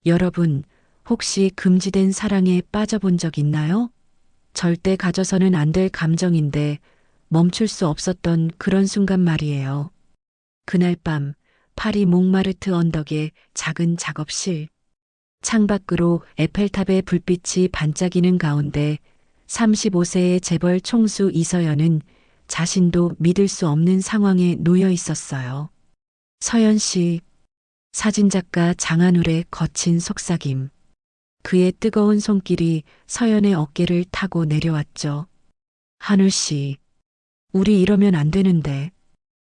여러분, 혹시 금지된 사랑에 빠져본 적 있나요? 절대 가져서는 안 될 감정인데 멈출 수 없었던 그런 순간 말이에요. 그날 밤, 파리 몽마르트 언덕의 작은 작업실. 창밖으로 에펠탑의 불빛이 반짝이는 가운데 35세의 재벌 총수 이서연은 자신도 믿을 수 없는 상황에 놓여 있었어요. 서연 씨, 사진작가 장한울의 거친 속삭임. 그의 뜨거운 손길이 서연의 어깨를 타고 내려왔죠. 한울 씨, 우리 이러면 안 되는데.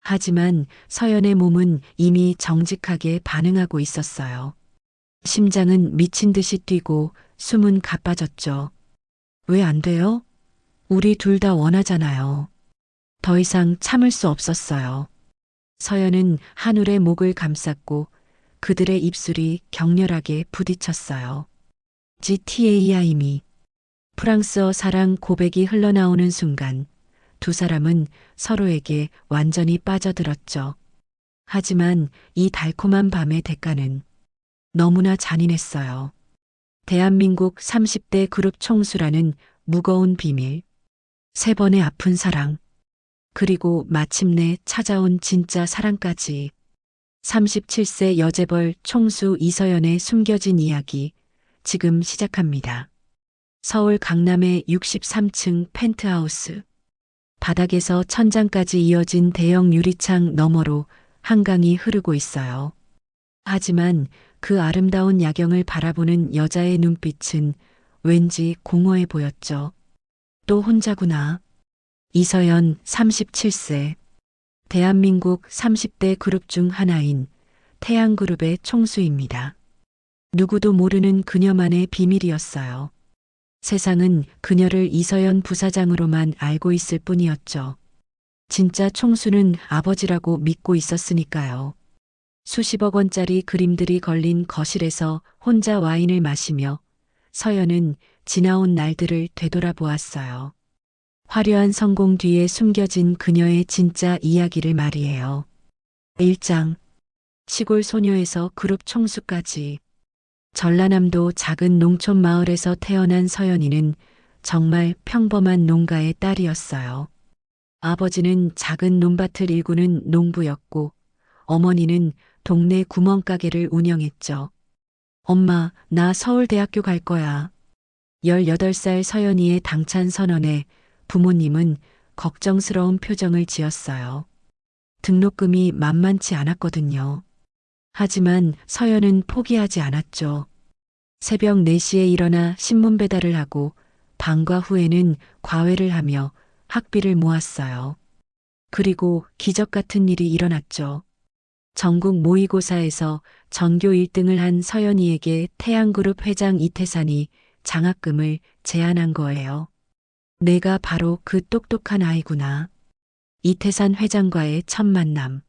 하지만 서연의 몸은 이미 정직하게 반응하고 있었어요. 심장은 미친 듯이 뛰고 숨은 가빠졌죠. 왜 안 돼요? 우리 둘 다 원하잖아요. 더 이상 참을 수 없었어요. 서연은 한울의 목을 감쌌고 그들의 입술이 격렬하게 부딪혔어요. GTAI미 프랑스어 사랑 고백이 흘러나오는 순간 두 사람은 서로에게 완전히 빠져들었죠. 하지만 이 달콤한 밤의 대가는 너무나 잔인했어요. 대한민국 30대 그룹 총수라는 무거운 비밀, 세 번의 아픈 사랑, 그리고 마침내 찾아온 진짜 사랑까지. 37세 여재벌 총수 이서연의 숨겨진 이야기 지금 시작합니다. 서울 강남의 63층 펜트하우스. 바닥에서 천장까지 이어진 대형 유리창 너머로 한강이 흐르고 있어요. 하지만 그 아름다운 야경을 바라보는 여자의 눈빛은 왠지 공허해 보였죠. 또 혼자구나. 이서연 37세. 대한민국 30대 그룹 중 하나인 태양그룹의 총수입니다. 누구도 모르는 그녀만의 비밀이었어요. 세상은 그녀를 이서연 부사장으로만 알고 있을 뿐이었죠. 진짜 총수는 아버지라고 믿고 있었으니까요. 수십억 원짜리 그림들이 걸린 거실에서 혼자 와인을 마시며 서연은 지나온 날들을 되돌아보았어요. 화려한 성공 뒤에 숨겨진 그녀의 진짜 이야기를 말이에요. 1장. 시골 소녀에서 그룹 총수까지. 전라남도 작은 농촌 마을에서 태어난 서연이는 정말 평범한 농가의 딸이었어요. 아버지는 작은 논밭을 일구는 농부였고 어머니는 동네 구멍가게를 운영했죠. 엄마, 나 서울대학교 갈 거야. 18살 서연이의 당찬 선언에 부모님은 걱정스러운 표정을 지었어요. 등록금이 만만치 않았거든요. 하지만 서연은 포기하지 않았죠. 새벽 4시에 일어나 신문 배달을 하고 방과 후에는 과외를 하며 학비를 모았어요. 그리고 기적 같은 일이 일어났죠. 전국 모의고사에서 전교 1등을 한 서연이에게 태양그룹 회장 이태산이 장학금을 제안한 거예요. 내가 바로 그 똑똑한 아이구나. 이태산 회장과의 첫 만남.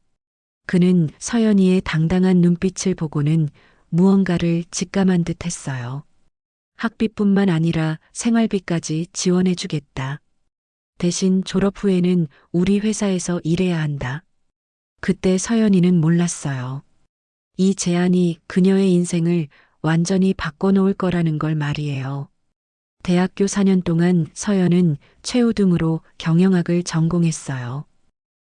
그는 서연이의 당당한 눈빛을 보고는 무언가를 직감한 듯 했어요. 학비뿐만 아니라 생활비까지 지원해주겠다. 대신 졸업 후에는 우리 회사에서 일해야 한다. 그때 서연이는 몰랐어요. 이 제안이 그녀의 인생을 완전히 바꿔놓을 거라는 걸 말이에요. 대학교 4년 동안 서연은 최우등으로 경영학을 전공했어요.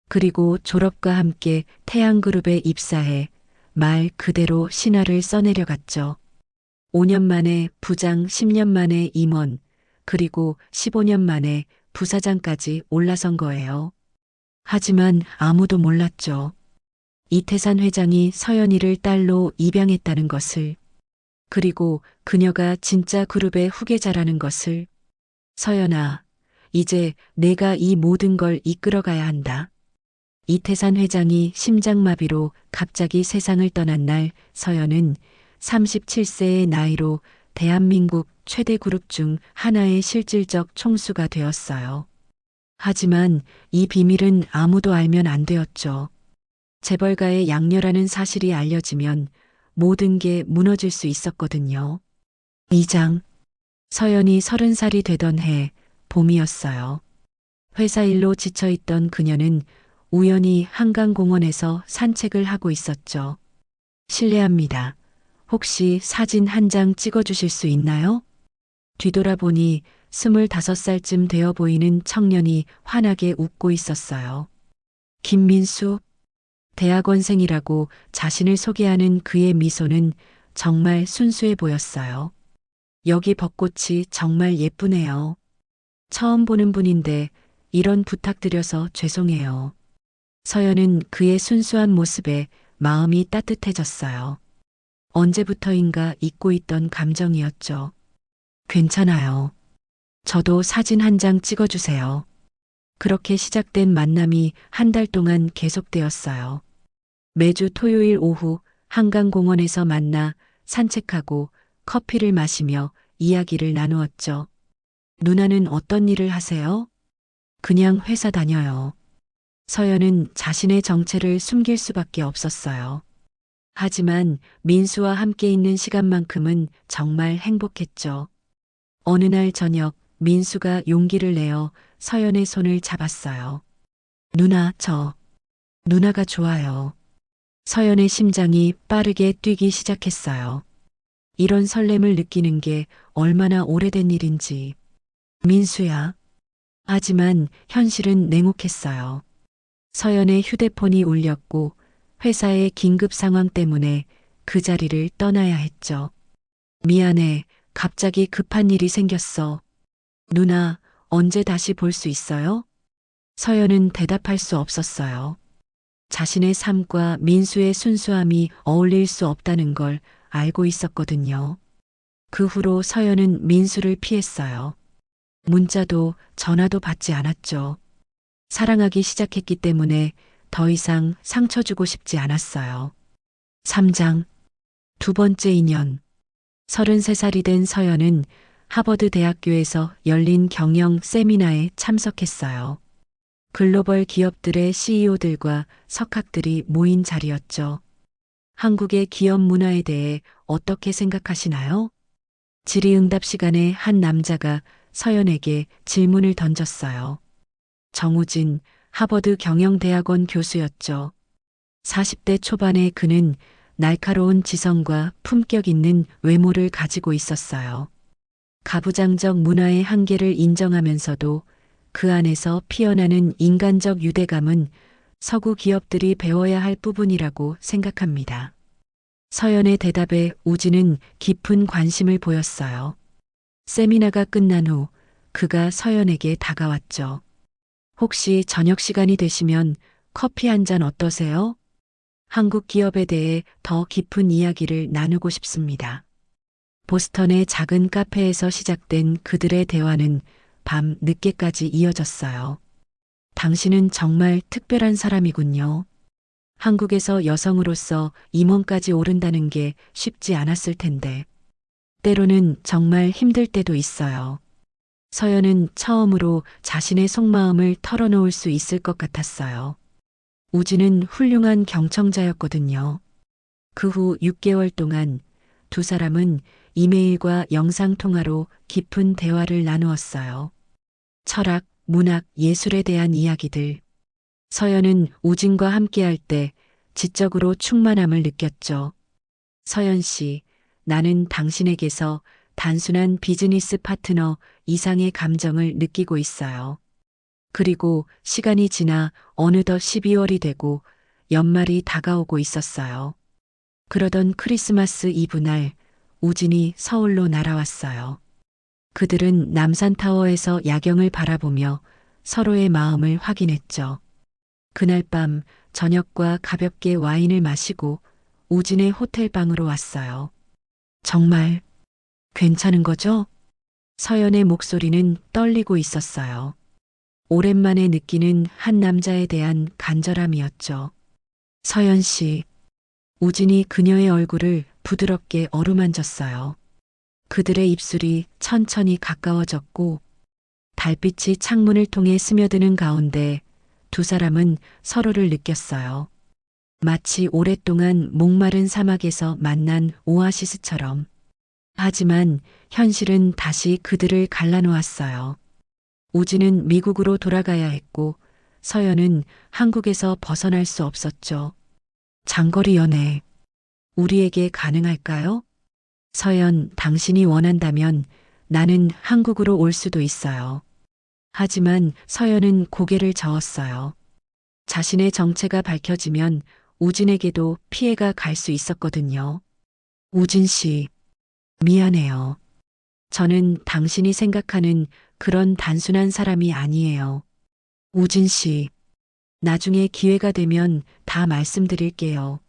그리고 졸업과 함께 태양그룹에 입사해 말 그대로 신화를 써내려갔죠. 5년 만에 부장, 10년 만에 임원, 그리고 15년 만에 부사장까지 올라선 거예요. 하지만 아무도 몰랐죠. 이태산 회장이 서연이를 딸로 입양했다는 것을, 그리고 그녀가 진짜 그룹의 후계자라는 것을. 서연아, 이제 내가 이 모든 걸 이끌어가야 한다. 이태산 회장이 심장마비로 갑자기 세상을 떠난 날 서연은 37세의 나이로 대한민국 최대 그룹 중 하나의 실질적 총수가 되었어요. 하지만 이 비밀은 아무도 알면 안 되었죠. 재벌가의 양녀라는 사실이 알려지면 모든 게 무너질 수 있었거든요. 2장. 서연이 30살이 되던 해 봄이었어요. 회사 일로 지쳐있던 그녀는 우연히 한강공원에서 산책을 하고 있었죠. 실례합니다. 혹시 사진 한 장 찍어주실 수 있나요? 뒤돌아보니 25살쯤 되어 보이는 청년이 환하게 웃고 있었어요. 김민수, 대학원생이라고 자신을 소개하는 그의 미소는 정말 순수해 보였어요. 여기 벚꽃이 정말 예쁘네요. 처음 보는 분인데 이런 부탁드려서 죄송해요. 서연은 그의 순수한 모습에 마음이 따뜻해졌어요. 언제부터인가 잊고 있던 감정이었죠. 괜찮아요. 저도 사진 한 장 찍어주세요. 그렇게 시작된 만남이 한 달 동안 계속되었어요. 매주 토요일 오후 한강공원에서 만나 산책하고 커피를 마시며 이야기를 나누었죠. 누나는 어떤 일을 하세요? 그냥 회사 다녀요. 서연은 자신의 정체를 숨길 수밖에 없었어요. 하지만 민수와 함께 있는 시간만큼은 정말 행복했죠. 어느 날 저녁 민수가 용기를 내어 서연의 손을 잡았어요. 누나, 누나가 좋아요. 서연의 심장이 빠르게 뛰기 시작했어요. 이런 설렘을 느끼는 게 얼마나 오래된 일인지. 민수야. 하지만 현실은 냉혹했어요. 서연의 휴대폰이 울렸고 회사의 긴급 상황 때문에 그 자리를 떠나야 했죠. 미안해. 갑자기 급한 일이 생겼어. 누나, 언제 다시 볼 수 있어요? 서연은 대답할 수 없었어요. 자신의 삶과 민수의 순수함이 어울릴 수 없다는 걸 알고 있었거든요. 그 후로 서연은 민수를 피했어요. 문자도 전화도 받지 않았죠. 사랑하기 시작했기 때문에 더 이상 상처 주고 싶지 않았어요. 3장 두 번째 인연. 33살이 된 서연은 하버드 대학교에서 열린 경영 세미나에 참석했어요. 글로벌 기업들의 CEO들과 석학들이 모인 자리였죠. 한국의 기업 문화에 대해 어떻게 생각하시나요? 질의응답 시간에 한 남자가 서연에게 질문을 던졌어요. 정우진, 하버드 경영대학원 교수였죠. 40대 초반의 그는 날카로운 지성과 품격 있는 외모를 가지고 있었어요. 가부장적 문화의 한계를 인정하면서도 그 안에서 피어나는 인간적 유대감은 서구 기업들이 배워야 할 부분이라고 생각합니다. 서연의 대답에 우진은 깊은 관심을 보였어요. 세미나가 끝난 후 그가 서연에게 다가왔죠. 혹시 저녁 시간이 되시면 커피 한 잔 어떠세요? 한국 기업에 대해 더 깊은 이야기를 나누고 싶습니다. 보스턴의 작은 카페에서 시작된 그들의 대화는 밤 늦게까지 이어졌어요. 당신은 정말 특별한 사람이군요. 한국에서 여성으로서 임원까지 오른다는 게 쉽지 않았을 텐데. 때로는 정말 힘들 때도 있어요. 서연은 처음으로 자신의 속마음을 털어놓을 수 있을 것 같았어요. 우진은 훌륭한 경청자였거든요. 그 후 6개월 동안 두 사람은 이메일과 영상통화로 깊은 대화를 나누었어요. 철학, 문학, 예술에 대한 이야기들. 서연은 우진과 함께할 때 지적으로 충만함을 느꼈죠. 서연 씨, 나는 당신에게서 단순한 비즈니스 파트너 이상의 감정을 느끼고 있어요. 그리고 시간이 지나 어느덧 12월이 되고 연말이 다가오고 있었어요. 그러던 크리스마스 이브 날 우진이 서울로 날아왔어요. 그들은 남산타워에서 야경을 바라보며 서로의 마음을 확인했죠. 그날 밤 저녁과 가볍게 와인을 마시고 우진의 호텔방으로 왔어요. 정말 괜찮은 거죠? 서연의 목소리는 떨리고 있었어요. 오랜만에 느끼는 한 남자에 대한 간절함이었죠. 서연 씨, 우진이 그녀의 얼굴을 부드럽게 어루만졌어요. 그들의 입술이 천천히 가까워졌고 달빛이 창문을 통해 스며드는 가운데 두 사람은 서로를 느꼈어요. 마치 오랫동안 목마른 사막에서 만난 오아시스처럼. 하지만 현실은 다시 그들을 갈라놓았어요. 우진은 미국으로 돌아가야 했고 서연은 한국에서 벗어날 수 없었죠. 장거리 연애. 우리에게 가능할까요? 서연, 당신이 원한다면 나는 한국으로 올 수도 있어요. 하지만 서연은 고개를 저었어요. 자신의 정체가 밝혀지면 우진에게도 피해가 갈 수 있었거든요. 우진 씨, 미안해요. 저는 당신이 생각하는 그런 단순한 사람이 아니에요. 우진 씨, 나중에 기회가 되면 다 말씀드릴게요.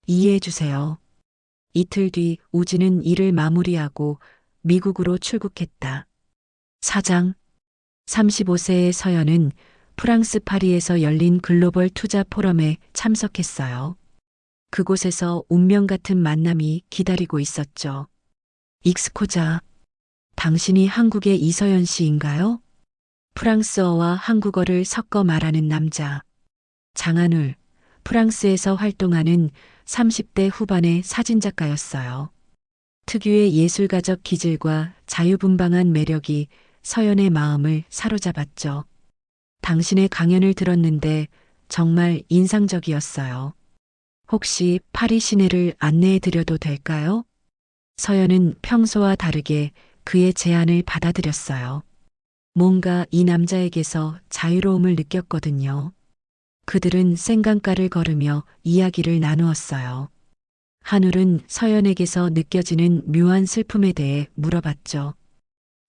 이해해 주세요. 이틀 뒤 우진은 일을 마무리하고 미국으로 출국했다. 사장, 35세의 서연은 프랑스 파리에서 열린 글로벌 투자 포럼에 참석했어요. 그곳에서 운명 같은 만남이 기다리고 있었죠. 익스코자, 당신이 한국의 이서연 씨인가요? 프랑스어와 한국어를 섞어 말하는 남자. 장한울, 프랑스에서 활동하는 30대 후반의 사진작가였어요. 특유의 예술가적 기질과 자유분방한 매력이 서연의 마음을 사로잡았죠. 당신의 강연을 들었는데 정말 인상적이었어요. 혹시 파리 시내를 안내해 드려도 될까요? 서연은 평소와 다르게 그의 제안을 받아들였어요. 뭔가 이 남자에게서 자유로움을 느꼈거든요. 그들은 생강가를 걸으며 이야기를 나누었어요. 한울은 서연에게서 느껴지는 묘한 슬픔에 대해 물어봤죠.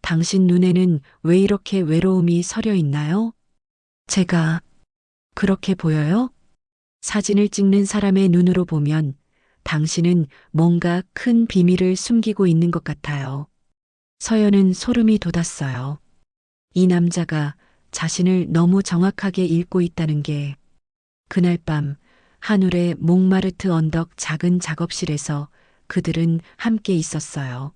당신 눈에는 왜 이렇게 외로움이 서려 있나요? 제가 그렇게 보여요? 사진을 찍는 사람의 눈으로 보면 당신은 뭔가 큰 비밀을 숨기고 있는 것 같아요. 서연은 소름이 돋았어요. 이 남자가 자신을 너무 정확하게 읽고 있다는 게. 그날 밤 한울의 몽마르트 언덕 작은 작업실에서 그들은 함께 있었어요.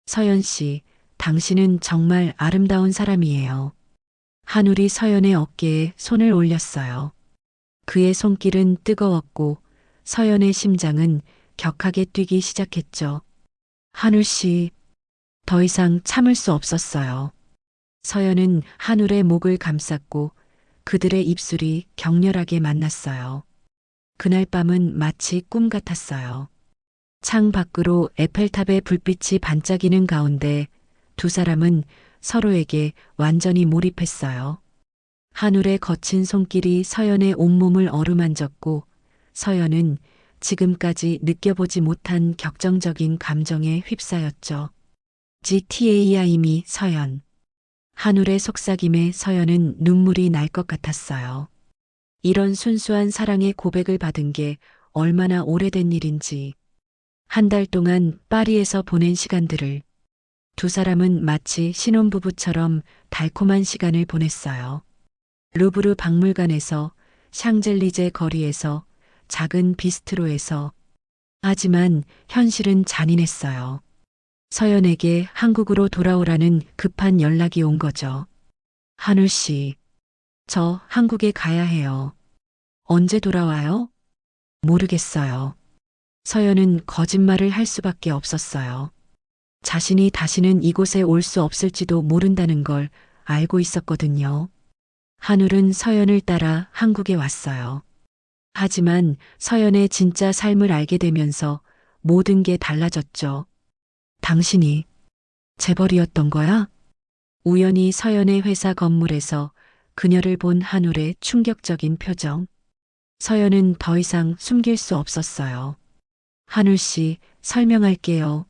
서연 씨, 당신은 정말 아름다운 사람이에요. 한울이 서연의 어깨에 손을 올렸어요. 그의 손길은 뜨거웠고 서연의 심장은 격하게 뛰기 시작했죠. 한울 씨, 더 이상 참을 수 없었어요. 서연은 한울의 목을 감쌌고 그들의 입술이 격렬하게 만났어요. 그날 밤은 마치 꿈 같았어요. 창 밖으로 에펠탑의 불빛이 반짝이는 가운데 두 사람은 서로에게 완전히 몰입했어요. 한울의 거친 손길이 서연의 온몸을 어루만졌고 서연은 지금까지 느껴보지 못한 격정적인 감정에 휩싸였죠. GTAI미 서연. 한울의 속삭임에 서연은 눈물이 날 것 같았어요. 이런 순수한 사랑의 고백을 받은 게 얼마나 오래된 일인지. 한 달 동안 파리에서 보낸 시간들을 두 사람은 마치 신혼부부처럼 달콤한 시간을 보냈어요. 루브르 박물관에서, 샹젤리제 거리에서, 작은 비스트로에서. 하지만 현실은 잔인했어요. 서연에게 한국으로 돌아오라는 급한 연락이 온 거죠. 한울 씨, 저 한국에 가야 해요. 언제 돌아와요? 모르겠어요. 서연은 거짓말을 할 수밖에 없었어요. 자신이 다시는 이곳에 올 수 없을지도 모른다는 걸 알고 있었거든요. 한울은 서연을 따라 한국에 왔어요. 하지만 서연의 진짜 삶을 알게 되면서 모든 게 달라졌죠. 당신이 재벌이었던 거야? 우연히 서연의 회사 건물에서 그녀를 본 한울의 충격적인 표정. 서연은 더 이상 숨길 수 없었어요. 한울 씨, 설명할게요.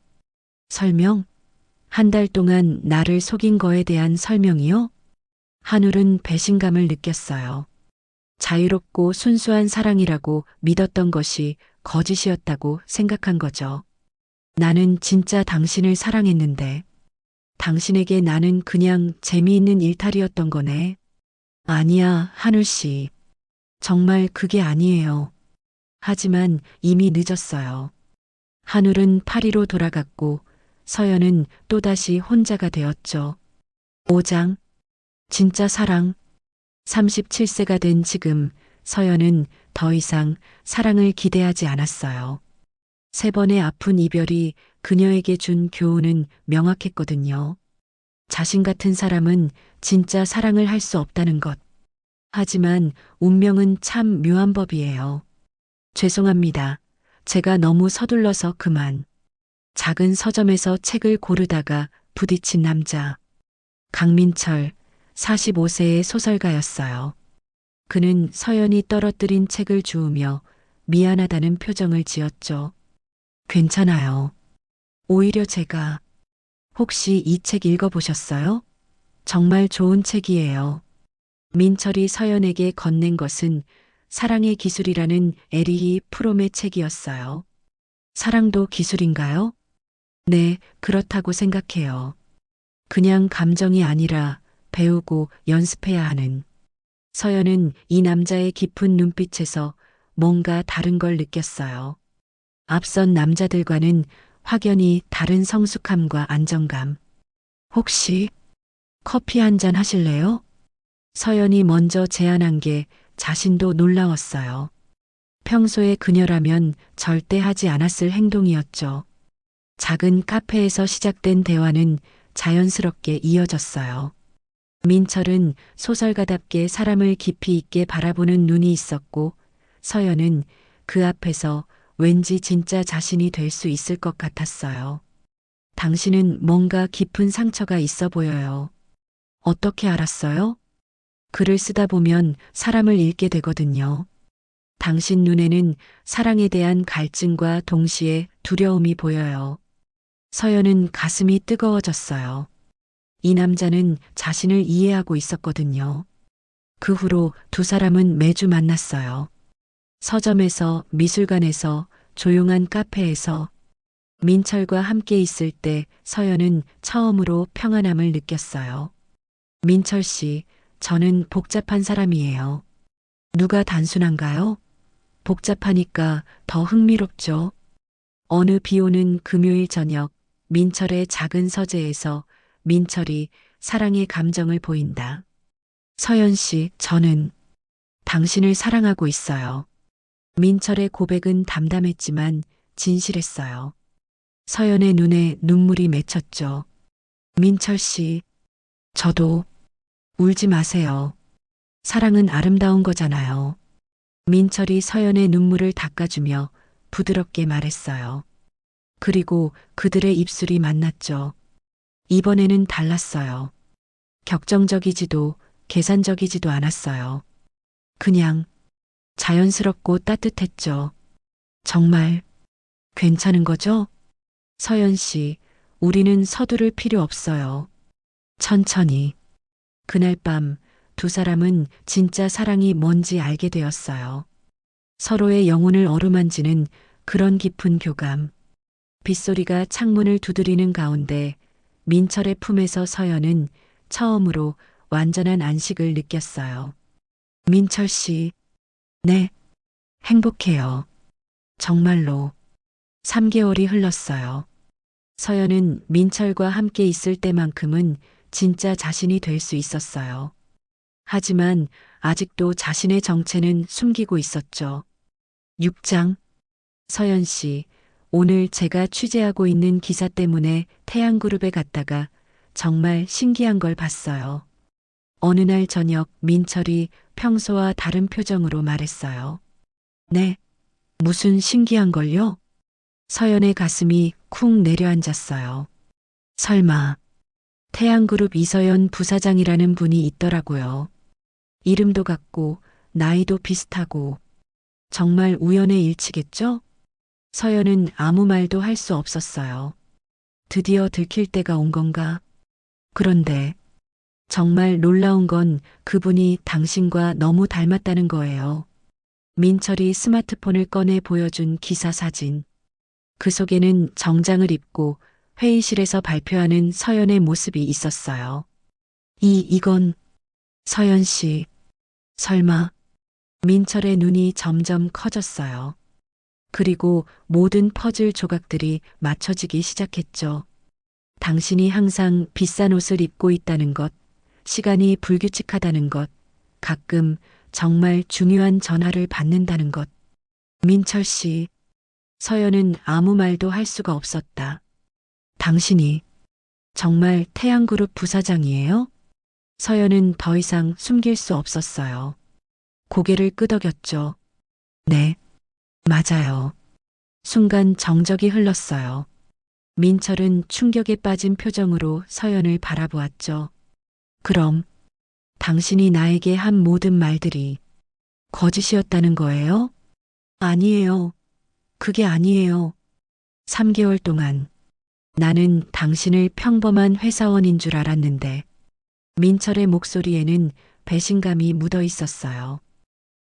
설명? 한 달 동안 나를 속인 거에 대한 설명이요? 한울은 배신감을 느꼈어요. 자유롭고 순수한 사랑이라고 믿었던 것이 거짓이었다고 생각한 거죠. 나는 진짜 당신을 사랑했는데 당신에게 나는 그냥 재미있는 일탈이었던 거네. 아니야, 한울 씨. 정말 그게 아니에요. 하지만 이미 늦었어요. 한울은 파리로 돌아갔고 서연은 또다시 혼자가 되었죠. 5장. 진짜 사랑. 37세가 된 지금 서연은 더 이상 사랑을 기대하지 않았어요. 세 번의 아픈 이별이 그녀에게 준 교훈은 명확했거든요. 자신 같은 사람은 진짜 사랑을 할 수 없다는 것. 하지만 운명은 참 묘한 법이에요. 죄송합니다. 제가 너무 서둘러서 그만. 작은 서점에서 책을 고르다가 부딪힌 남자. 강민철, 45세의 소설가였어요. 그는 서연이 떨어뜨린 책을 주우며 미안하다는 표정을 지었죠. 괜찮아요. 오히려 제가. 혹시 이 책 읽어보셨어요? 정말 좋은 책이에요. 민철이 서연에게 건넨 것은 사랑의 기술이라는 에리히 프롬의 책이었어요. 사랑도 기술인가요? 네, 그렇다고 생각해요. 그냥 감정이 아니라 배우고 연습해야 하는. 서연은 이 남자의 깊은 눈빛에서 뭔가 다른 걸 느꼈어요. 앞선 남자들과는 확연히 다른 성숙함과 안정감. 혹시 커피 한 잔 하실래요? 서연이 먼저 제안한 게 자신도 놀라웠어요. 평소에 그녀라면 절대 하지 않았을 행동이었죠. 작은 카페에서 시작된 대화는 자연스럽게 이어졌어요. 민철은 소설가답게 사람을 깊이 있게 바라보는 눈이 있었고, 서연은 그 앞에서 왠지 진짜 자신이 될 수 있을 것 같았어요. 당신은 뭔가 깊은 상처가 있어 보여요. 어떻게 알았어요? 글을 쓰다 보면 사람을 읽게 되거든요. 당신 눈에는 사랑에 대한 갈증과 동시에 두려움이 보여요. 서연은 가슴이 뜨거워졌어요. 이 남자는 자신을 이해하고 있었거든요. 그 후로 두 사람은 매주 만났어요. 서점에서, 미술관에서, 조용한 카페에서. 민철과 함께 있을 때 서연은 처음으로 평안함을 느꼈어요. 민철 씨, 저는 복잡한 사람이에요. 누가 단순한가요? 복잡하니까 더 흥미롭죠. 어느 비 오는 금요일 저녁, 민철의 작은 서재에서 민철이 사랑의 감정을 보인다. 서연 씨, 저는 당신을 사랑하고 있어요. 민철의 고백은 담담했지만 진실했어요. 서연의 눈에 눈물이 맺혔죠. 민철 씨, 저도 울지 마세요. 사랑은 아름다운 거잖아요. 민철이 서연의 눈물을 닦아주며 부드럽게 말했어요. 그리고 그들의 입술이 만났죠. 이번에는 달랐어요. 격정적이지도 계산적이지도 않았어요. 그냥 자연스럽고 따뜻했죠. 정말 괜찮은 거죠? 서연 씨, 우리는 서두를 필요 없어요. 천천히. 그날 밤 두 사람은 진짜 사랑이 뭔지 알게 되었어요. 서로의 영혼을 어루만지는 그런 깊은 교감. 빗소리가 창문을 두드리는 가운데 민철의 품에서 서연은 처음으로 완전한 안식을 느꼈어요. 민철 씨, 네, 행복해요. 정말로. 3개월이 흘렀어요. 서연은 민철과 함께 있을 때만큼은 진짜 자신이 될 수 있었어요. 하지만 아직도 자신의 정체는 숨기고 있었죠. 6장. 서연 씨, 오늘 제가 취재하고 있는 기사 때문에 태양그룹에 갔다가 정말 신기한 걸 봤어요. 어느 날 저녁 민철이 평소와 다른 표정으로 말했어요. 네, 무슨 신기한 걸요? 서연의 가슴이 쿵 내려앉았어요. 설마, 태양그룹 이서연 부사장이라는 분이 있더라고요. 이름도 같고, 나이도 비슷하고, 정말 우연의 일치겠죠? 서연은 아무 말도 할 수 없었어요. 드디어 들킬 때가 온 건가? 그런데, 정말 놀라운 건 그분이 당신과 너무 닮았다는 거예요. 민철이 스마트폰을 꺼내 보여준 기사 사진. 그 속에는 정장을 입고 회의실에서 발표하는 서연의 모습이 있었어요. 이건 서연 씨. 설마. 민철의 눈이 점점 커졌어요. 그리고 모든 퍼즐 조각들이 맞춰지기 시작했죠. 당신이 항상 비싼 옷을 입고 있다는 것, 시간이 불규칙하다는 것, 가끔 정말 중요한 전화를 받는다는 것. 민철 씨. 서연은 아무 말도 할 수가 없었다. 당신이 정말 태양그룹 부사장이에요? 서연은 더 이상 숨길 수 없었어요. 고개를 끄덕였죠. 네, 맞아요. 순간 정적이 흘렀어요. 민철은 충격에 빠진 표정으로 서연을 바라보았죠. 그럼 당신이 나에게 한 모든 말들이 거짓이었다는 거예요? 아니에요. 그게 아니에요. 3개월 동안 나는 당신을 평범한 회사원인 줄 알았는데 민철의 목소리에는 배신감이 묻어 있었어요.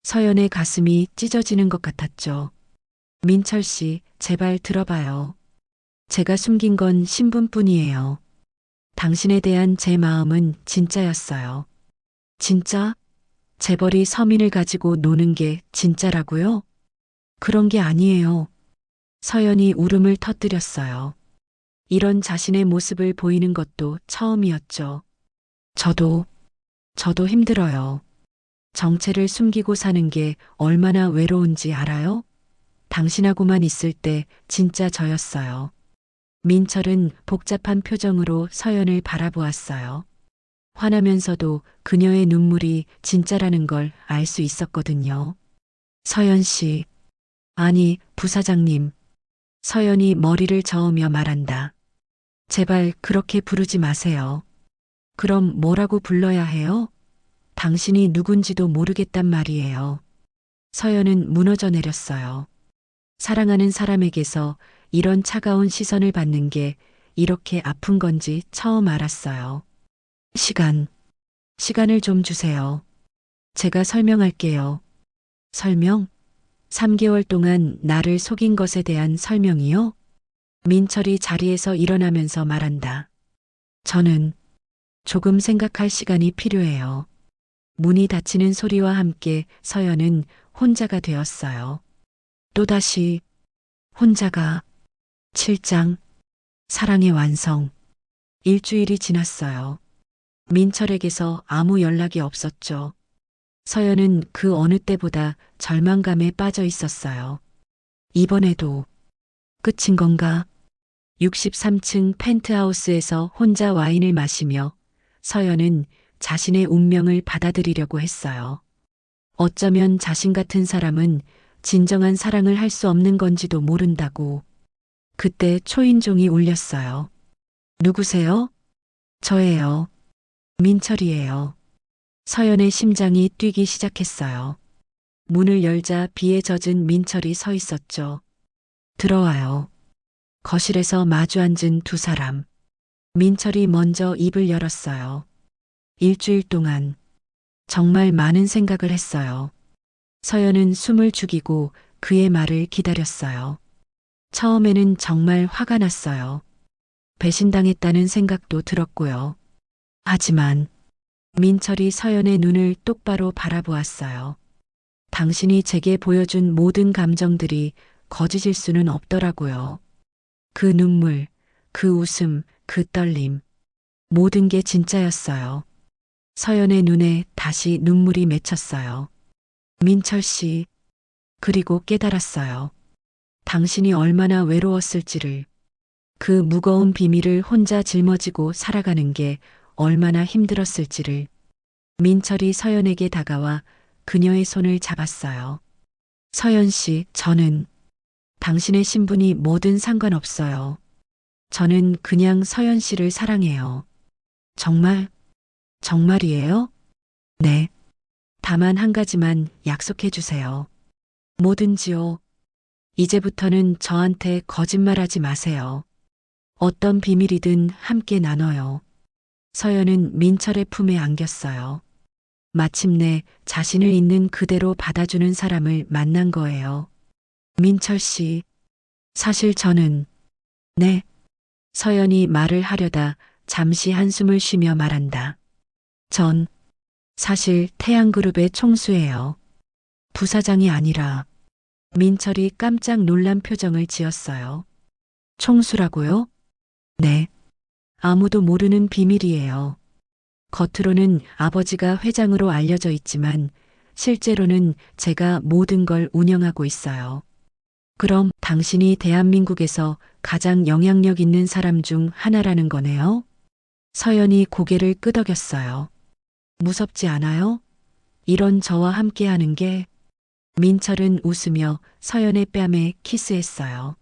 서연의 가슴이 찢어지는 것 같았죠. 민철 씨, 제발 들어봐요. 제가 숨긴 건 신분뿐이에요. 당신에 대한 제 마음은 진짜였어요. 진짜? 재벌이 서민을 가지고 노는 게 진짜라고요? 그런 게 아니에요. 서연이 울음을 터뜨렸어요. 이런 자신의 모습을 보이는 것도 처음이었죠. 저도, 저도 힘들어요. 정체를 숨기고 사는 게 얼마나 외로운지 알아요? 당신하고만 있을 때 진짜 저였어요. 민철은 복잡한 표정으로 서연을 바라보았어요. 화나면서도 그녀의 눈물이 진짜라는 걸 알 수 있었거든요. 서연 씨. 아니, 부사장님. 서연이 머리를 저으며 말한다. 제발 그렇게 부르지 마세요. 그럼 뭐라고 불러야 해요? 당신이 누군지도 모르겠단 말이에요. 서연은 무너져 내렸어요. 사랑하는 사람에게서 이런 차가운 시선을 받는 게 이렇게 아픈 건지 처음 알았어요. 시간을 좀 주세요. 제가 설명할게요. 설명? 3개월 동안 나를 속인 것에 대한 설명이요? 민철이 자리에서 일어나면서 말한다. 저는 조금 생각할 시간이 필요해요. 문이 닫히는 소리와 함께 서연은 혼자가 되었어요. 또다시 혼자가 7장 사랑의 완성. 일주일이 지났어요. 민철에게서 아무 연락이 없었죠. 서연은 그 어느 때보다 절망감에 빠져 있었어요. 이번에도 끝인 건가? 63층 펜트하우스에서 혼자 와인을 마시며 서연은 자신의 운명을 받아들이려고 했어요. 어쩌면 자신 같은 사람은 진정한 사랑을 할 수 없는 건지도 모른다고. 그때 초인종이 울렸어요. 누구세요? 저예요. 민철이에요. 서연의 심장이 뛰기 시작했어요. 문을 열자 비에 젖은 민철이 서 있었죠. 들어와요. 거실에서 마주 앉은 두 사람. 민철이 먼저 입을 열었어요. 일주일 동안 정말 많은 생각을 했어요. 서연은 숨을 죽이고 그의 말을 기다렸어요. 처음에는 정말 화가 났어요. 배신당했다는 생각도 들었고요. 하지만 민철이 서연의 눈을 똑바로 바라보았어요. 당신이 제게 보여준 모든 감정들이 거짓일 수는 없더라고요. 그 눈물, 그 웃음, 그 떨림. 모든 게 진짜였어요. 서연의 눈에 다시 눈물이 맺혔어요. 민철 씨, 그리고 깨달았어요. 당신이 얼마나 외로웠을지를, 그 무거운 비밀을 혼자 짊어지고 살아가는 게 얼마나 힘들었을지를. 민철이 서연에게 다가와 그녀의 손을 잡았어요. 서연 씨, 저는 당신의 신분이 뭐든 상관없어요. 저는 그냥 서연 씨를 사랑해요. 정말, 정말이에요? 네. 다만 한 가지만 약속해 주세요. 뭐든지요. 이제부터는 저한테 거짓말하지 마세요. 어떤 비밀이든 함께 나눠요. 서연은 민철의 품에 안겼어요. 마침내 자신을 있는 그대로 받아주는 사람을 만난 거예요. 민철 씨, 사실 저는, 네. 서연이 말을 하려다 잠시 한숨을 쉬며 말한다. 전 사실 태양그룹의 총수예요. 부사장이 아니라. 민철이 깜짝 놀란 표정을 지었어요. 총수라고요? 네. 아무도 모르는 비밀이에요. 겉으로는 아버지가 회장으로 알려져 있지만 실제로는 제가 모든 걸 운영하고 있어요. 그럼 당신이 대한민국에서 가장 영향력 있는 사람 중 하나라는 거네요? 서연이 고개를 끄덕였어요. 무섭지 않아요? 이런 저와 함께 하는 게 민철은 웃으며 서연의 뺨에 키스했어요.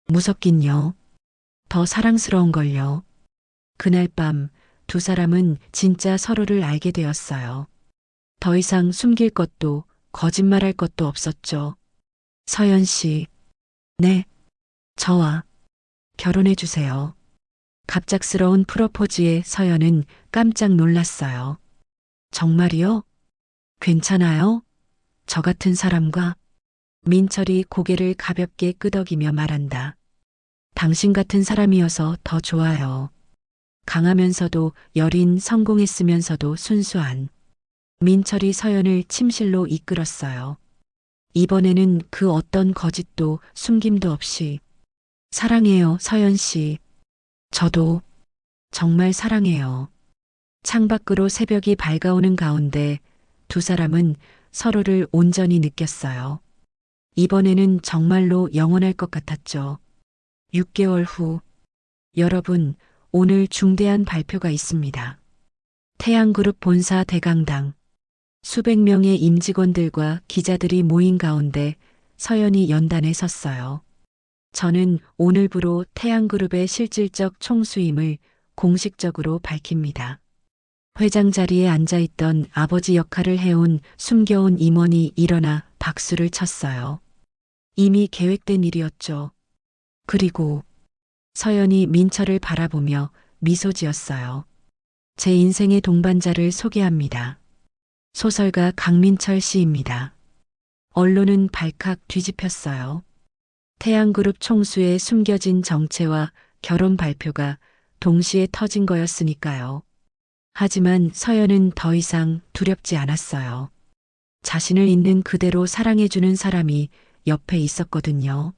무섭긴요. 더 사랑스러운걸요. 그날 밤 두 사람은 진짜 서로를 알게 되었어요. 더 이상 숨길 것도 거짓말할 것도 없었죠. 서연 씨, 네, 저와 결혼해 주세요. 갑작스러운 프로포즈에 서연은 깜짝 놀랐어요. 정말이요? 괜찮아요? 저 같은 사람과? 민철이 고개를 가볍게 끄덕이며 말한다. 당신 같은 사람이어서 더 좋아요. 강하면서도 여린, 성공했으면서도 순수한. 민철이 서연을 침실로 이끌었어요. 이번에는 그 어떤 거짓도 숨김도 없이. 사랑해요, 서연 씨. 저도 정말 사랑해요. 창밖으로 새벽이 밝아오는 가운데 두 사람은 서로를 온전히 느꼈어요. 이번에는 정말로 영원할 것 같았죠. 6개월 후, 여러분, 오늘 중대한 발표가 있습니다. 태양그룹 본사 대강당. 수백 명의 임직원들과 기자들이 모인 가운데 서연이 연단에 섰어요. 저는 오늘부로 태양그룹의 실질적 총수임을 공식적으로 밝힙니다. 회장 자리에 앉아있던 아버지 역할을 해온 숨겨온 임원이 일어나 박수를 쳤어요. 이미 계획된 일이었죠. 그리고 서연이 민철을 바라보며 미소 지었어요. 제 인생의 동반자를 소개합니다. 소설가 강민철 씨입니다. 언론은 발칵 뒤집혔어요. 태양그룹 총수의 숨겨진 정체와 결혼 발표가 동시에 터진 거였으니까요. 하지만 서연은 더 이상 두렵지 않았어요. 자신을 있는 그대로 사랑해주는 사람이 옆에 있었거든요.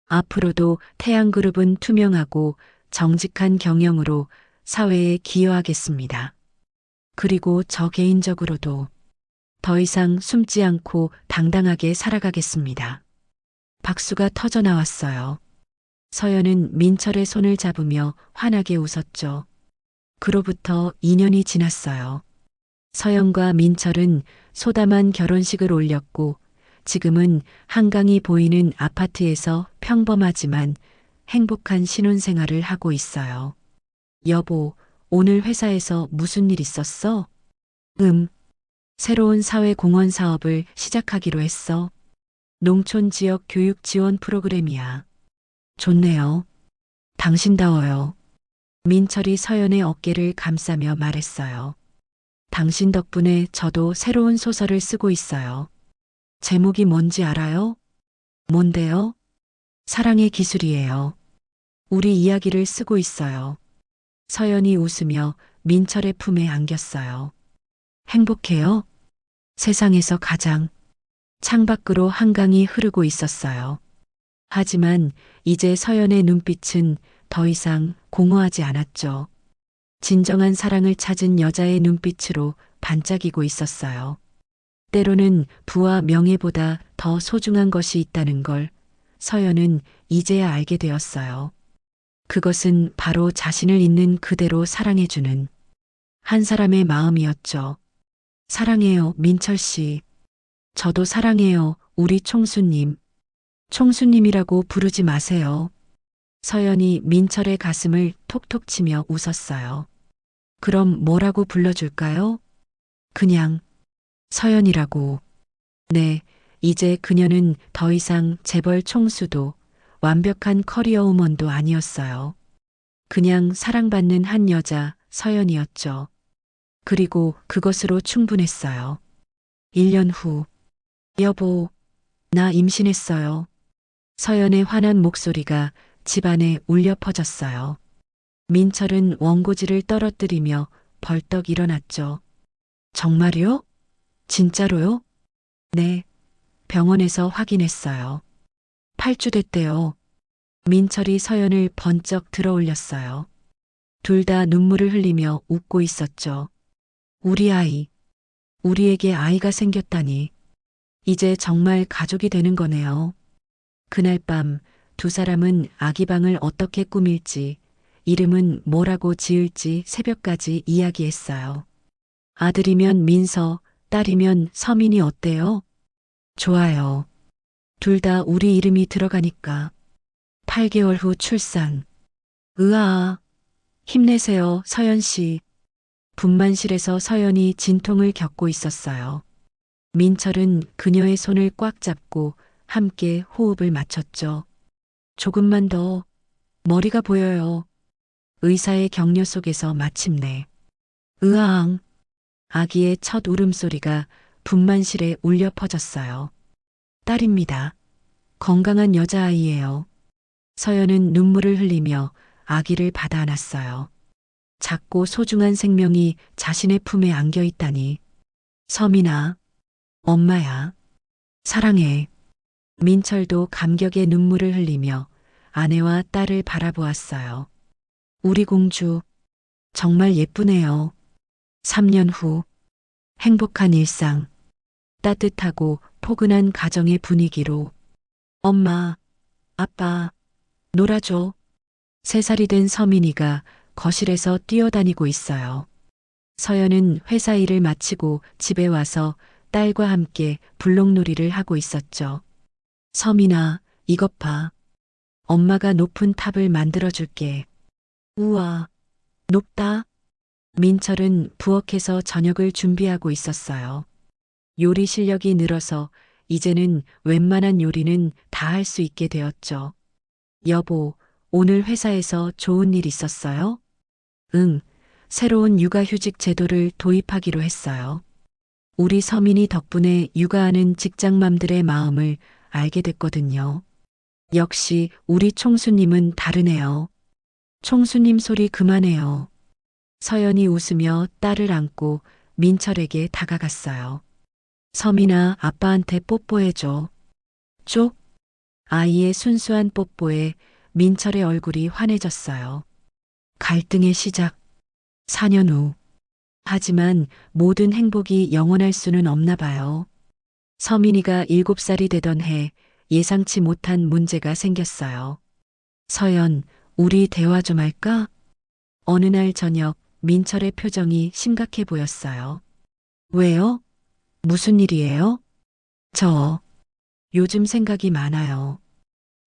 앞으로도 태양그룹은 투명하고 정직한 경영으로 사회에 기여하겠습니다. 그리고 저 개인적으로도 더 이상 숨지 않고 당당하게 살아가겠습니다. 박수가 터져 나왔어요. 서연은 민철의 손을 잡으며 환하게 웃었죠. 그로부터 2년이 지났어요. 서연과 민철은 소담한 결혼식을 올렸고 지금은 한강이 보이는 아파트에서 평범하지만 행복한 신혼생활을 하고 있어요. 여보, 오늘 회사에서 무슨 일 있었어? 새로운 사회공헌 사업을 시작하기로 했어. 농촌 지역 교육 지원 프로그램이야. 좋네요. 당신다워요. 민철이 서연의 어깨를 감싸며 말했어요. 당신 덕분에 저도 새로운 소설을 쓰고 있어요. 제목이 뭔지 알아요? 뭔데요? 사랑의 기술이에요. 우리 이야기를 쓰고 있어요. 서연이 웃으며 민철의 품에 안겼어요. 행복해요? 세상에서 가장. 창밖으로 한강이 흐르고 있었어요. 하지만 이제 서연의 눈빛은 더 이상 공허하지 않았죠. 진정한 사랑을 찾은 여자의 눈빛으로 반짝이고 있었어요. 때로는 부와 명예보다 더 소중한 것이 있다는 걸 서연은 이제야 알게 되었어요. 그것은 바로 자신을 있는 그대로 사랑해주는 한 사람의 마음이었죠. 사랑해요, 민철 씨. 저도 사랑해요, 우리 총수님. 총수님이라고 부르지 마세요. 서연이 민철의 가슴을 톡톡 치며 웃었어요. 그럼 뭐라고 불러줄까요? 그냥 서연이라고. 네, 이제 그녀는 더 이상 재벌 총수도 완벽한 커리어 우먼도 아니었어요. 그냥 사랑받는 한 여자 서연이었죠. 그리고 그것으로 충분했어요. 1년 후, 여보, 나 임신했어요. 서연의 환한 목소리가 집안에 울려 퍼졌어요. 민철은 원고지를 떨어뜨리며 벌떡 일어났죠. 정말요? 진짜로요? 네, 병원에서 확인했어요. 8주 됐대요. 민철이 서연을 번쩍 들어 올렸어요. 둘 다 눈물을 흘리며 웃고 있었죠. 우리 아이, 우리에게 아이가 생겼다니. 이제 정말 가족이 되는 거네요. 그날 밤 두 사람은 아기 방을 어떻게 꾸밀지, 이름은 뭐라고 지을지 새벽까지 이야기했어요. 아들이면 민서, 딸이면 서민이 어때요? 좋아요. 둘 다 우리 이름이 들어가니까. 8개월 후 출산. 으아, 힘내세요, 서연 씨. 분만실에서 서연이 진통을 겪고 있었어요. 민철은 그녀의 손을 꽉 잡고 함께 호흡을 맞췄죠. 조금만 더. 머리가 보여요. 의사의 격려 속에서 마침내. 으앙. 아기의 첫 울음소리가 분만실에 울려 퍼졌어요. 딸입니다. 건강한 여자아이예요. 서연은 눈물을 흘리며 아기를 받아 안았어요. 작고 소중한 생명이 자신의 품에 안겨 있다니. 서민아, 엄마야. 사랑해. 민철도 감격의 눈물을 흘리며 아내와 딸을 바라보았어요. 우리 공주, 정말 예쁘네요. 3년 후, 행복한 일상, 따뜻하고 포근한 가정의 분위기로. 엄마, 아빠, 놀아줘. 3살이 된 서민이가 거실에서 뛰어다니고 있어요. 서연은 회사 일을 마치고 집에 와서 딸과 함께 블록놀이를 하고 있었죠. 서민아, 이것 봐. 엄마가 높은 탑을 만들어줄게. 우와, 높다. 민철은 부엌에서 저녁을 준비하고 있었어요. 요리 실력이 늘어서 이제는 웬만한 요리는 다 할 수 있게 되었죠. 여보, 오늘 회사에서 좋은 일 있었어요? 응, 새로운 육아휴직 제도를 도입하기로 했어요. 우리 서민이 덕분에 육아하는 직장맘들의 마음을 알게 됐거든요. 역시 우리 총수님은 다르네요. 총수님 소리 그만해요. 서연이 웃으며 딸을 안고 민철에게 다가갔어요. 서민아, 아빠한테 뽀뽀해줘. 쪽? 아이의 순수한 뽀뽀에 민철의 얼굴이 환해졌어요. 갈등의 시작. 4년 후. 하지만 모든 행복이 영원할 수는 없나 봐요. 서민이가 7살이 되던 해 예상치 못한 문제가 생겼어요. 서연, 우리 대화 좀 할까? 어느 날 저녁 민철의 표정이 심각해 보였어요. 왜요? 무슨 일이에요? 저 요즘 생각이 많아요.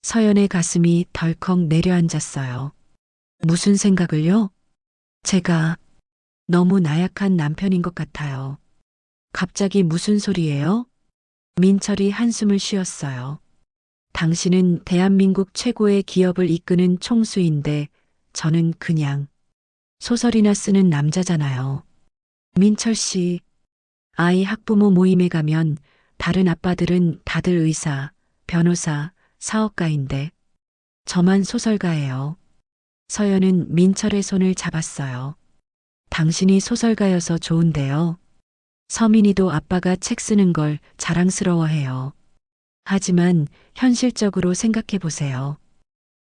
서연의 가슴이 덜컥 내려앉았어요. 무슨 생각을요? 제가 너무 나약한 남편인 것 같아요. 갑자기 무슨 소리예요? 민철이 한숨을 쉬었어요. 당신은 대한민국 최고의 기업을 이끄는 총수인데 저는 그냥 소설이나 쓰는 남자잖아요. 민철 씨, 아이 학부모 모임에 가면 다른 아빠들은 다들 의사, 변호사, 사업가인데 저만 소설가예요. 서연은 민철의 손을 잡았어요. 당신이 소설가여서 좋은데요. 서민이도 아빠가 책 쓰는 걸 자랑스러워해요. 하지만 현실적으로 생각해 보세요.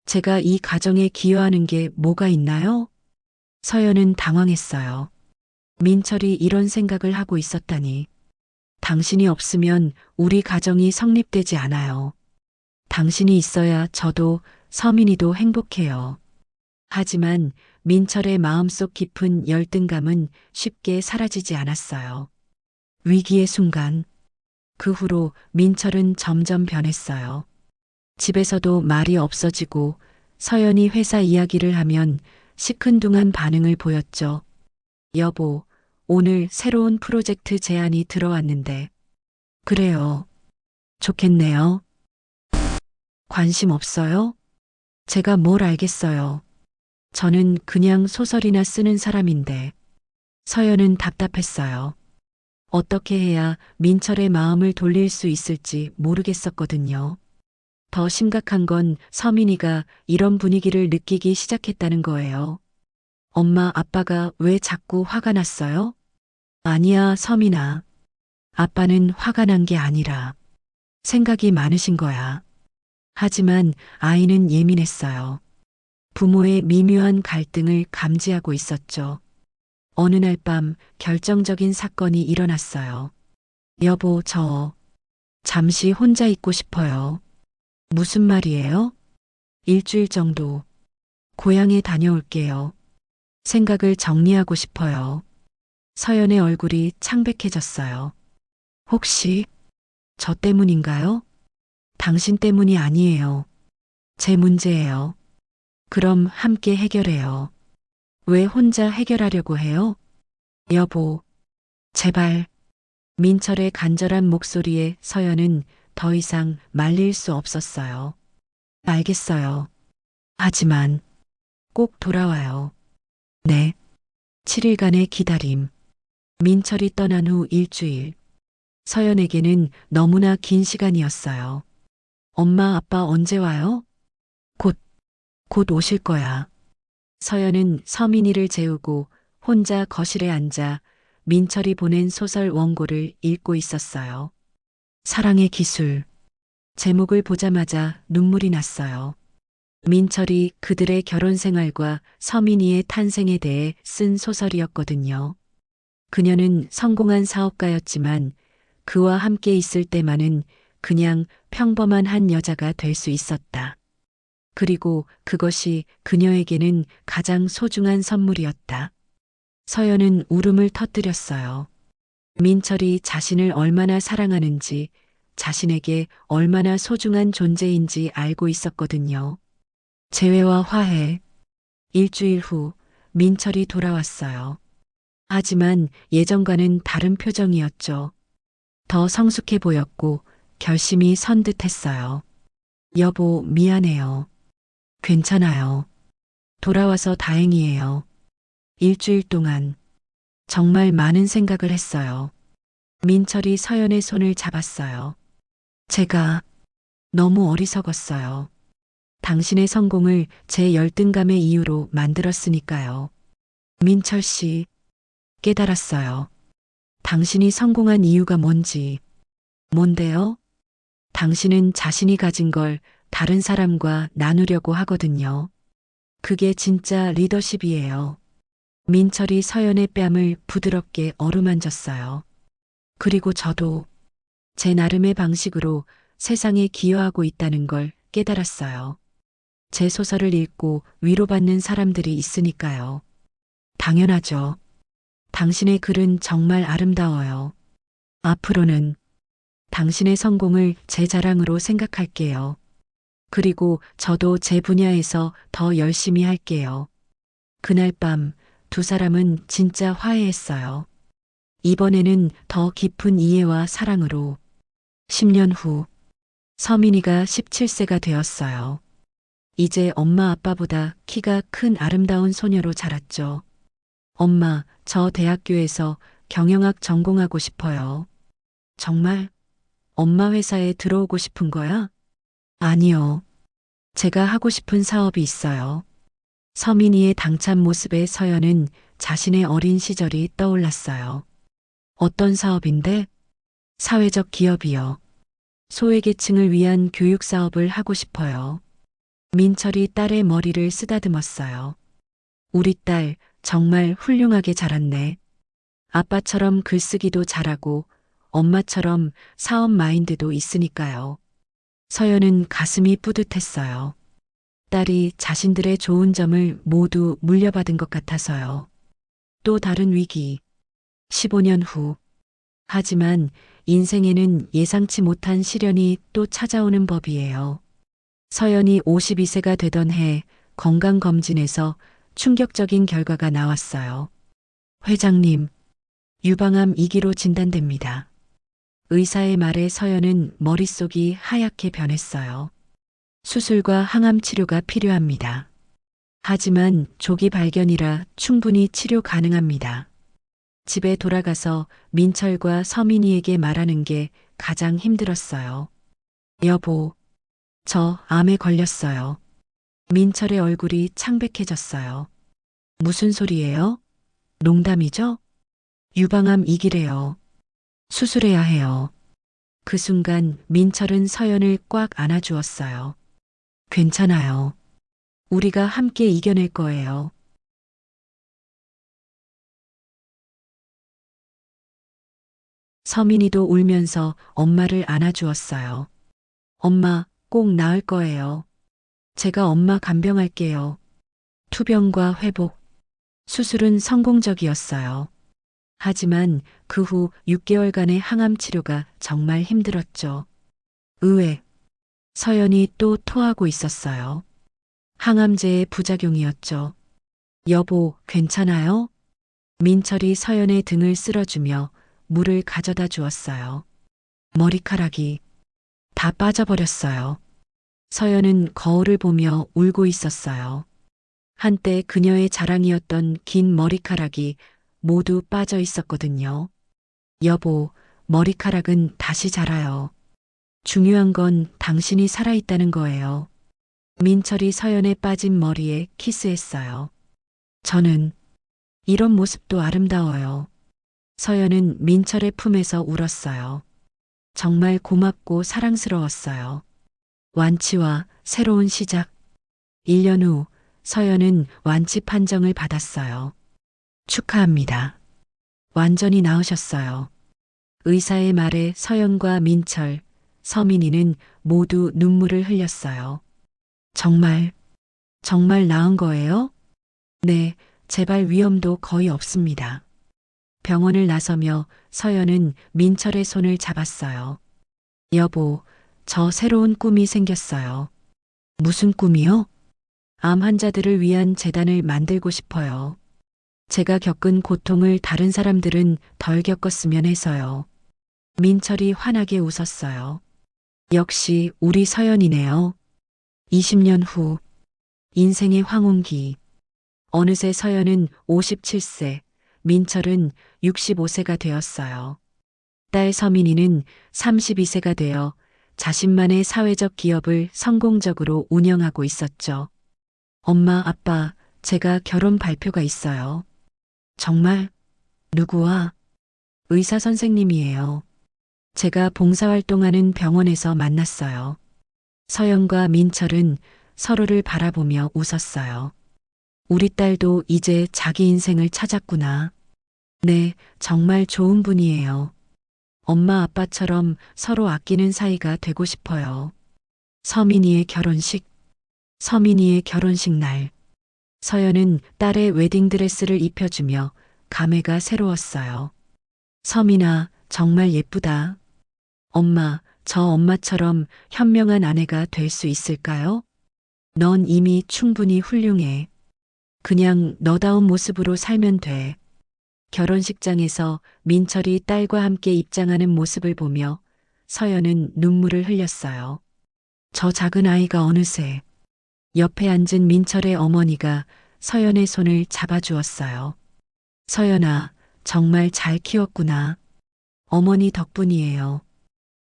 제가 이 가정에 기여하는 게 뭐가 있나요? 서연은 당황했어요. 민철이 이런 생각을 하고 있었다니. 당신이 없으면 우리 가정이 성립되지 않아요. 당신이 있어야 저도 서민이도 행복해요. 하지만 민철의 마음속 깊은 열등감은 쉽게 사라지지 않았어요. 위기의 순간, 그 후로 민철은 점점 변했어요. 집에서도 말이 없어지고 서연이 회사 이야기를 하면 시큰둥한 반응을 보였죠. 여보, 오늘 새로운 프로젝트 제안이 들어왔는데. 그래요. 좋겠네요. 관심 없어요? 제가 뭘 알겠어요. 저는 그냥 소설이나 쓰는 사람인데. 서연은 답답했어요. 어떻게 해야 민철의 마음을 돌릴 수 있을지 모르겠었거든요. 더 심각한 건 서민이가 이런 분위기를 느끼기 시작했다는 거예요. 엄마, 아빠가 왜 자꾸 화가 났어요? 아니야, 서민아. 아빠는 화가 난 게 아니라 생각이 많으신 거야. 하지만 아이는 예민했어요. 부모의 미묘한 갈등을 감지하고 있었죠. 어느 날 밤 결정적인 사건이 일어났어요. 여보, 저 잠시 혼자 있고 싶어요. 무슨 말이에요? 일주일 정도 고향에 다녀올게요. 생각을 정리하고 싶어요. 서연의 얼굴이 창백해졌어요. 혹시 저 때문인가요? 당신 때문이 아니에요. 제 문제예요. 그럼 함께 해결해요. 왜 혼자 해결하려고 해요? 여보, 제발. 민철의 간절한 목소리에 서연은 더 이상 말릴 수 없었어요. 알겠어요. 하지만 꼭 돌아와요. 네. 7일간의 기다림. 민철이 떠난 후 일주일. 서연에게는 너무나 긴 시간이었어요. 엄마, 아빠 언제 와요? 곧, 곧 오실 거야. 서연은 서민이를 재우고 혼자 거실에 앉아 민철이 보낸 소설 원고를 읽고 있었어요. 사랑의 기술. 제목을 보자마자 눈물이 났어요. 민철이 그들의 결혼 생활과 서민이의 탄생에 대해 쓴 소설이었거든요. 그녀는 성공한 사업가였지만 그와 함께 있을 때만은 그냥 평범한 한 여자가 될 수 있었다. 그리고 그것이 그녀에게는 가장 소중한 선물이었다. 서연은 울음을 터뜨렸어요. 민철이 자신을 얼마나 사랑하는지, 자신에게 얼마나 소중한 존재인지 알고 있었거든요. 재회와 화해. 일주일 후 민철이 돌아왔어요. 하지만 예전과는 다른 표정이었죠. 더 성숙해 보였고 결심이 선 듯했어요. 여보, 미안해요. 괜찮아요. 돌아와서 다행이에요. 일주일 동안 정말 많은 생각을 했어요. 민철이 서연의 손을 잡았어요. 제가 너무 어리석었어요. 당신의 성공을 제 열등감의 이유로 만들었으니까요. 민철 씨, 깨달았어요. 당신이 성공한 이유가 뭔지. 뭔데요? 당신은 자신이 가진 걸 다른 사람과 나누려고 하거든요. 그게 진짜 리더십이에요. 민철이 서연의 뺨을 부드럽게 어루만졌어요. 그리고 저도 제 나름의 방식으로 세상에 기여하고 있다는 걸 깨달았어요. 제 소설을 읽고 위로받는 사람들이 있으니까요. 당연하죠. 당신의 글은 정말 아름다워요. 앞으로는 당신의 성공을 제 자랑으로 생각할게요. 그리고 저도 제 분야에서 더 열심히 할게요. 그날 밤 두 사람은 진짜 화해했어요. 이번에는 더 깊은 이해와 사랑으로. 10년 후, 서민이가 17세가 되었어요. 이제 엄마 아빠보다 키가 큰 아름다운 소녀로 자랐죠. 엄마, 저 대학교에서 경영학 전공하고 싶어요. 정말? 엄마 회사에 들어오고 싶은 거야? 아니요. 제가 하고 싶은 사업이 있어요. 서민이의 당찬 모습에 서연은 자신의 어린 시절이 떠올랐어요. 어떤 사업인데? 사회적 기업이요. 소외계층을 위한 교육 사업을 하고 싶어요. 민철이 딸의 머리를 쓰다듬었어요. 우리 딸 정말 훌륭하게 자랐네. 아빠처럼 글쓰기도 잘하고 엄마처럼 사업 마인드도 있으니까요. 서연은 가슴이 뿌듯했어요. 딸이 자신들의 좋은 점을 모두 물려받은 것 같아서요. 또 다른 위기. 15년 후. 하지만 인생에는 예상치 못한 시련이 또 찾아오는 법이에요. 서연이 52세가 되던 해 건강검진에서 충격적인 결과가 나왔어요. 회장님, 유방암 2기로 진단됩니다. 의사의 말에 서연은 머릿속이 하얗게 변했어요. 수술과 항암 치료가 필요합니다. 하지만 조기 발견이라 충분히 치료 가능합니다. 집에 돌아가서 민철과 서민이에게 말하는 게 가장 힘들었어요. 여보, 저 암에 걸렸어요. 민철의 얼굴이 창백해졌어요. 무슨 소리예요? 농담이죠? 유방암 2기래요. 수술해야 해요. 그 순간 민철은 서연을 꽉 안아주었어요. 괜찮아요. 우리가 함께 이겨낼 거예요. 서민이도 울면서 엄마를 안아주었어요. 엄마, 꼭 나을 거예요. 제가 엄마 간병할게요. 투병과 회복. 수술은 성공적이었어요. 하지만 그 후 6개월간의 항암 치료가 정말 힘들었죠. 의외, 서연이 또 토하고 있었어요. 항암제의 부작용이었죠. 여보, 괜찮아요? 민철이 서연의 등을 쓸어주며 물을 가져다 주었어요. 머리카락이 다 빠져버렸어요. 서연은 거울을 보며 울고 있었어요. 한때 그녀의 자랑이었던 긴 머리카락이 모두 빠져 있었거든요. 여보, 머리카락은 다시 자라요. 중요한 건 당신이 살아있다는 거예요. 민철이 서연의 빠진 머리에 키스했어요. 저는 이런 모습도 아름다워요. 서연은 민철의 품에서 울었어요. 정말 고맙고 사랑스러웠어요. 완치와 새로운 시작. 1년 후 서연은 완치 판정을 받았어요. 축하합니다. 완전히 나으셨어요. 의사의 말에 서연과 민철, 서민이는 모두 눈물을 흘렸어요. 정말, 정말 나은 거예요? 네, 재발 위험도 거의 없습니다. 병원을 나서며 서연은 민철의 손을 잡았어요. 여보, 저 새로운 꿈이 생겼어요. 무슨 꿈이요? 암 환자들을 위한 재단을 만들고 싶어요. 제가 겪은 고통을 다른 사람들은 덜 겪었으면 해서요. 민철이 환하게 웃었어요. 역시 우리 서연이네요. 20년 후, 인생의 황혼기. 어느새 서연은 57세, 민철은 65세가 되었어요. 딸 서민이는 32세가 되어 자신만의 사회적 기업을 성공적으로 운영하고 있었죠. 엄마, 아빠, 제가 결혼 발표가 있어요. 정말? 누구와? 의사 선생님이에요. 제가 봉사활동하는 병원에서 만났어요. 서연과 민철은 서로를 바라보며 웃었어요. 우리 딸도 이제 자기 인생을 찾았구나. 네, 정말 좋은 분이에요. 엄마 아빠처럼 서로 아끼는 사이가 되고 싶어요. 서민이의 결혼식. 서민이의 결혼식 날. 서연은 딸의 웨딩드레스를 입혀주며 감회가 새로웠어요. 서민아, 정말 예쁘다. 엄마, 저 엄마처럼 현명한 아내가 될 수 있을까요? 넌 이미 충분히 훌륭해. 그냥 너다운 모습으로 살면 돼. 결혼식장에서 민철이 딸과 함께 입장하는 모습을 보며 서연은 눈물을 흘렸어요. 저 작은 아이가 어느새 옆에 앉은 민철의 어머니가 서연의 손을 잡아주었어요. 서연아, 정말 잘 키웠구나. 어머니 덕분이에요.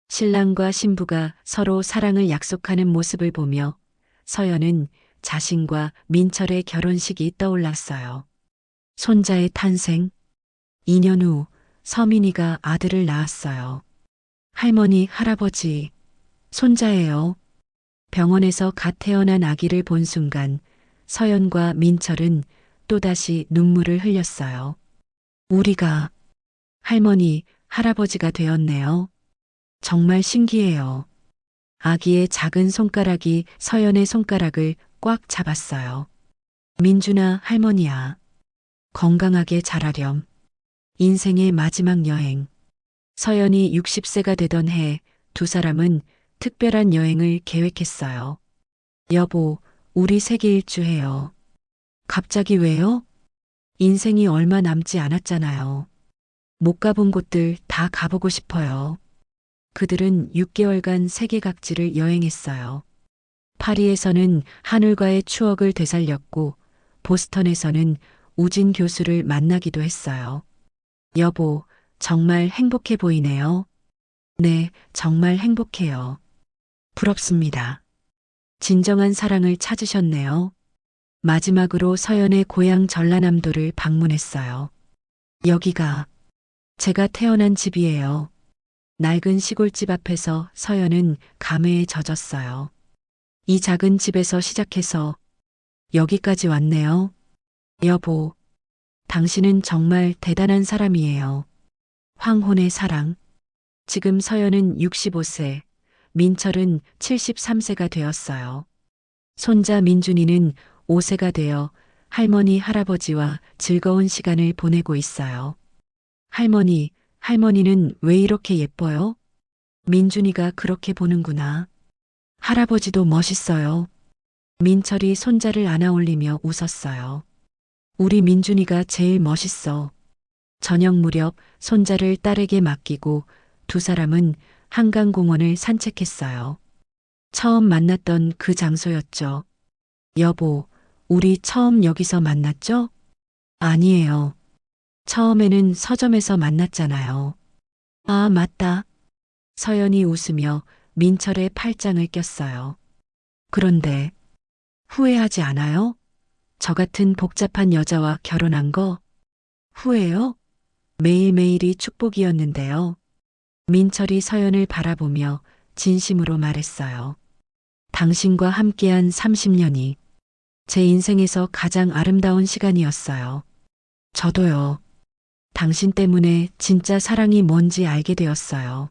신랑과 신부가 서로 사랑을 약속하는 모습을 보며 서연은 자신과 민철의 결혼식이 떠올랐어요. 손자의 탄생. 2년 후 서민이가 아들을 낳았어요. 할머니, 할아버지, 손자예요. 병원에서 갓 태어난 아기를 본 순간 서연과 민철은 또다시 눈물을 흘렸어요. 우리가 할머니, 할아버지가 되었네요. 정말 신기해요. 아기의 작은 손가락이 서연의 손가락을 꽉 잡았어요. 민준아, 할머니야. 건강하게 자라렴. 인생의 마지막 여행. 서연이 60세가 되던 해 두 사람은 특별한 여행을 계획했어요. 여보, 우리 세계 일주 해요. 갑자기 왜요? 인생이 얼마 남지 않았잖아요. 못 가본 곳들 다 가보고 싶어요. 그들은 6개월간 세계 각지를 여행했어요. 파리에서는 하늘과의 추억을 되살렸고 보스턴에서는 우진 교수를 만나기도 했어요. 여보, 정말 행복해 보이네요. 네, 정말 행복해요. 부럽습니다. 진정한 사랑을 찾으셨네요. 마지막으로 서연의 고향 전라남도를 방문했어요. 여기가 제가 태어난 집이에요. 낡은 시골집 앞에서 서연은 감회에 젖었어요. 이 작은 집에서 시작해서 여기까지 왔네요. 여보, 당신은 정말 대단한 사람이에요. 황혼의 사랑. 지금 서연은 65세, 민철은 73세가 되었어요. 손자 민준이는 5세가 되어 할머니, 할아버지와 즐거운 시간을 보내고 있어요. 할머니는 왜 이렇게 예뻐요? 민준이가 그렇게 보는구나. 할아버지도 멋있어요. 민철이 손자를 안아 올리며 웃었어요. 우리 민준이가 제일 멋있어. 저녁 무렵 손자를 딸에게 맡기고 두 사람은 한강공원을 산책했어요. 처음 만났던 그 장소였죠. 여보, 우리 처음 여기서 만났죠? 아니에요. 처음에는 서점에서 만났잖아요. 아, 맞다. 서연이 웃으며 민철의 팔짱을 꼈어요. 그런데 후회하지 않아요? 저 같은 복잡한 여자와 결혼한 거 후회요? 매일매일이 축복이었는데요. 민철이 서연을 바라보며 진심으로 말했어요. 당신과 함께한 30년이 제 인생에서 가장 아름다운 시간이었어요. 저도요. 당신 때문에 진짜 사랑이 뭔지 알게 되었어요.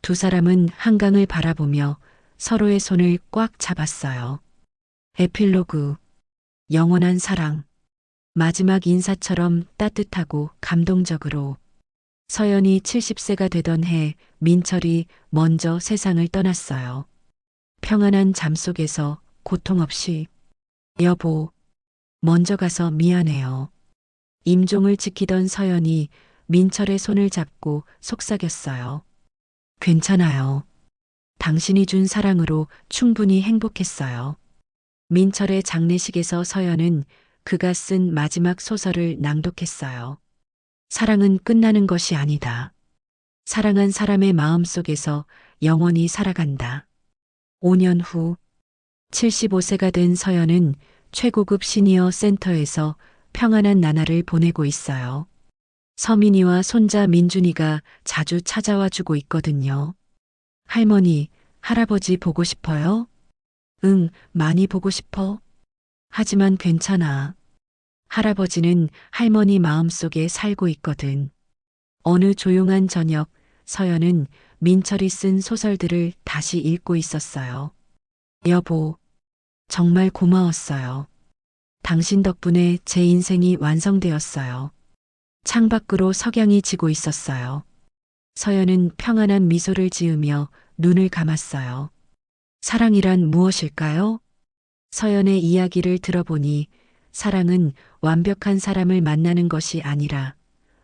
두 사람은 한강을 바라보며 서로의 손을 꽉 잡았어요. 에필로그. 영원한 사랑. 마지막 인사처럼 따뜻하고 감동적으로. 서연이 70세가 되던 해 민철이 먼저 세상을 떠났어요. 평안한 잠 속에서 고통 없이 여보, 먼저 가서 미안해요. 임종을 지키던 서연이 민철의 손을 잡고 속삭였어요. 괜찮아요. 당신이 준 사랑으로 충분히 행복했어요. 민철의 장례식에서 서연은 그가 쓴 마지막 소설을 낭독했어요. 사랑은 끝나는 것이 아니다. 사랑한 사람의 마음 속에서 영원히 살아간다. 5년 후 75세가 된 서연은 최고급 시니어 센터에서 평안한 나날을 보내고 있어요. 서민이와 손자 민준이가 자주 찾아와 주고 있거든요. 할머니, 할아버지 보고 싶어요? 응, 많이 보고 싶어. 하지만 괜찮아. 할아버지는 할머니 마음속에 살고 있거든. 어느 조용한 저녁, 서연은 민철이 쓴 소설들을 다시 읽고 있었어요. 여보, 정말 고마웠어요. 당신 덕분에 제 인생이 완성되었어요. 창밖으로 석양이 지고 있었어요. 서연은 평안한 미소를 지으며 눈을 감았어요. 사랑이란 무엇일까요? 서연의 이야기를 들어보니 사랑은 완벽한 사람을 만나는 것이 아니라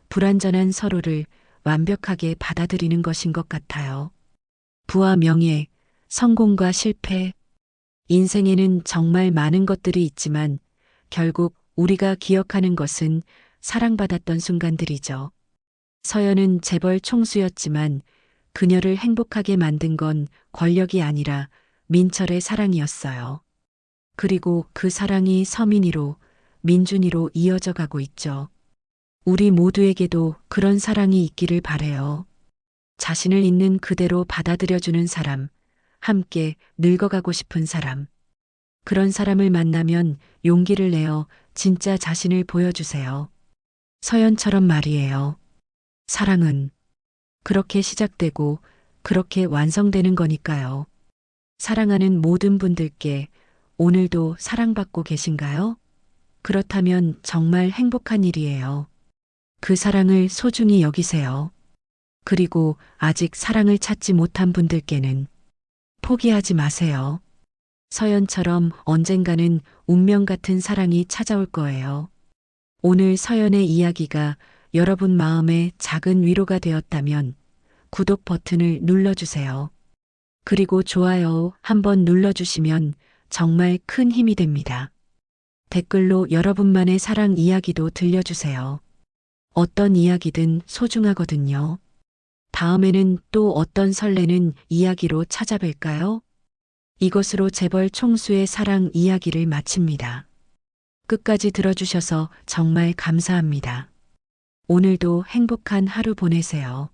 불완전한 서로를 완벽하게 받아들이는 것인 것 같아요. 부와 명예, 성공과 실패, 인생에는 정말 많은 것들이 있지만 결국 우리가 기억하는 것은 사랑받았던 순간들이죠. 서연은 재벌 총수였지만 그녀를 행복하게 만든 건 권력이 아니라 민철의 사랑이었어요. 그리고 그 사랑이 서민이로, 민준이로 이어져 가고 있죠. 우리 모두에게도 그런 사랑이 있기를 바래요. 자신을 있는 그대로 받아들여주는 사람, 함께 늙어가고 싶은 사람. 그런 사람을 만나면 용기를 내어 진짜 자신을 보여주세요. 서연처럼 말이에요. 사랑은 그렇게 시작되고 그렇게 완성되는 거니까요. 사랑하는 모든 분들께 오늘도 사랑받고 계신가요? 그렇다면 정말 행복한 일이에요. 그 사랑을 소중히 여기세요. 그리고 아직 사랑을 찾지 못한 분들께는 포기하지 마세요. 서연처럼 언젠가는 운명 같은 사랑이 찾아올 거예요. 오늘 서연의 이야기가 여러분 마음에 작은 위로가 되었다면 구독 버튼을 눌러주세요. 그리고 좋아요 한번 눌러주시면 정말 큰 힘이 됩니다. 댓글로 여러분만의 사랑 이야기도 들려주세요. 어떤 이야기든 소중하거든요. 다음에는 또 어떤 설레는 이야기로 찾아뵐까요? 이것으로 재벌 총수의 사랑 이야기를 마칩니다. 끝까지 들어주셔서 정말 감사합니다. 오늘도 행복한 하루 보내세요.